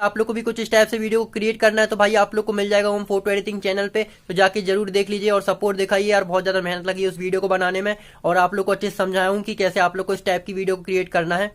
आप लोग को भी कुछ इस टाइप से वीडियो को क्रिएट करना है तो भाई आप लोग को मिल जाएगा होम फोटो एडिटिंग चैनल पे, तो जाके जरूर देख लीजिए और सपोर्ट दिखाइए यार। बहुत ज्यादा मेहनत लगी उस वीडियो को बनाने में और आप लोग को अच्छे से समझाया हूँ कि कैसे आप लोग को इस टाइप की वीडियो को क्रिएट करना है।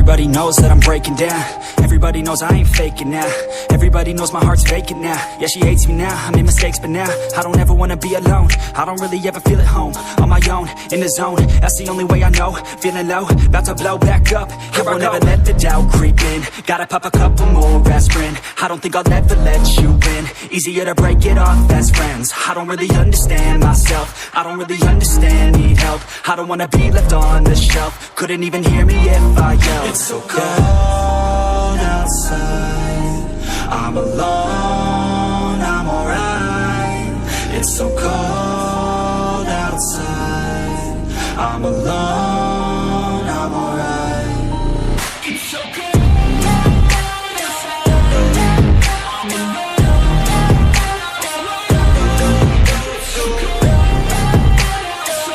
Everybody knows that I'm breaking down. Everybody knows I ain't faking now. Everybody knows my heart's vacant now. Yeah, she hates me now, I made mistakes but now I don't ever wanna be alone. I don't really ever feel at home. On my own, in the zone, that's the only way I know. Feeling low, about to blow back up. Here I won't ever let the doubt creep in. Gotta pop a couple more aspirin. I don't think I'll ever let you in. Easier to break it off best friends. I don't really understand myself. I don't really understand, need help. I don't wanna be left on the shelf. Couldn't even hear me if I yelled. It's so cold outside, I'm alone, I'm alright. It's so cold outside, I'm alone, I'm alright. It's so cold outside, I'm alone. It's so cold outside,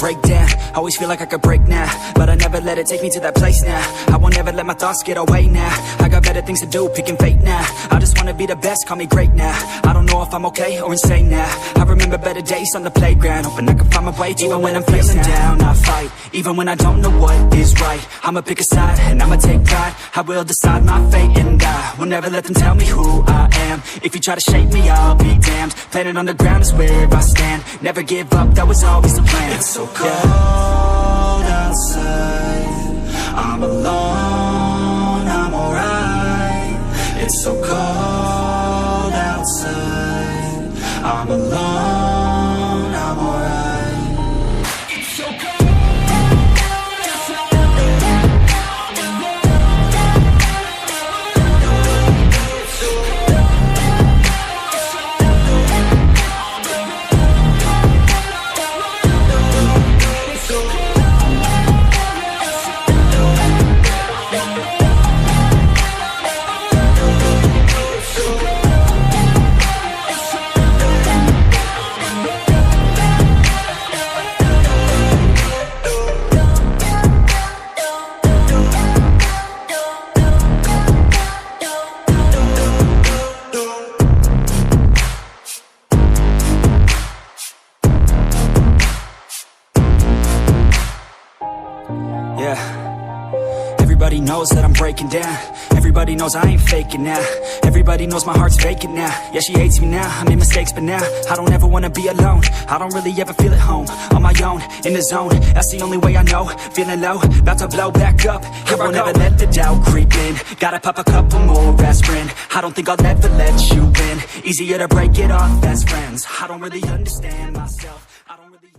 break down, always feel like I could break now, but I never let it take me to that place now. I won't ever let my thoughts get away now. I got better things to do, picking fate now. I just wanna be the best, call me great now. I don't know if I'm okay or insane now. I remember better days on the playground, hoping I can find my way even when I'm feeling down. I fight, even when I don't know what is right. I'ma pick a side, and I'ma take pride. I will decide my fate and I will never let them tell me who I am. If you try to shape me, I'll be damned. Planet on the ground is where I stand. Never give up, that was always the plan. It's so cold outside, I'm alone, I'm alright. It's so cold outside, I'm alone, I'm alright. It's so cold outside, I'm alone. It's so cold outside, I'm alone. Everybody knows that I'm breaking down. Everybody knows I ain't faking now. Everybody knows my heart's vacant now. Yeah, she hates me now, I made mistakes but now I don't ever wanna be alone. I don't really ever feel at home. On my own, in the zone, that's the only way I know. Feeling low, about to blow back up. Here I won't ever let the doubt creep in. Gotta pop a couple more aspirin. I don't think I'll ever let you in. Easier to break it off best friends. I don't really understand myself. I don't really